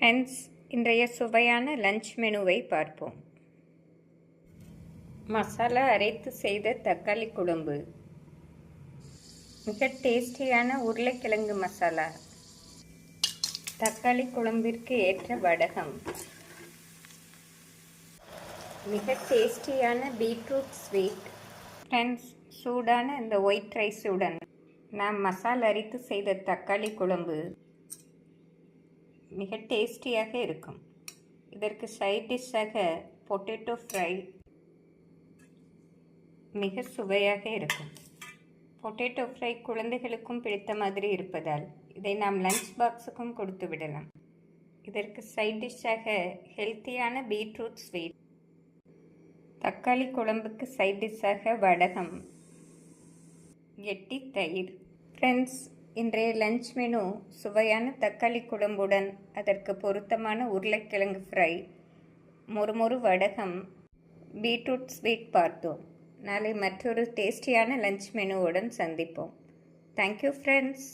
Friends, இன்றைய சுவையான lunch மெனுவை பார்ப்போம். மசாலா அரைத்து செய்த தக்காளி குழம்பு, மிக டேஸ்டியான உருளைக்கிழங்கு மசாலா, தக்காளி குழம்பிற்கு ஏற்ற வடகம், மிக டேஸ்டியான பீட்ரூட் ஸ்வீட். ஃப்ரெண்ட்ஸ், சூடான இந்த ஒயிட் ரைஸுடன் நாம் மசாலா அரைத்து செய்த தக்காளி குழம்பு மிக டேஸ்டியாக இருக்கும். இதற்கு சைட் டிஷ்ஷாக பொட்டேட்டோ ஃப்ரை மிக சுவையாக இருக்கும். பொட்டேட்டோ ஃப்ரை குழந்தைகளுக்கும் பிடித்த மாதிரி இருப்பதால் இதை நாம் லஞ்ச் பாக்ஸுக்கும் கொடுத்து விடலாம். இதற்கு சைட் டிஷ்ஷாக ஹெல்த்தியான பீட்ரூட் ஸ்வீட், தக்காளி குழம்புக்கு சைட் டிஷ்ஷாக வடகம், கெட்டி தயிர். ஃப்ரெண்ட்ஸ், இன்றைய லஞ்ச் மெனு சுவையான தக்காளி குழம்புடன் அதற்கு பொருத்தமான உருளைக்கிழங்கு ஃப்ரை, மொறுமொறு வடகம், பீட்ரூட் ஸ்வீட் பார்த்தோம். நாளை மற்றொரு டேஸ்டியான லஞ்ச் மெனுவுடன் சந்திப்போம். Thank you friends.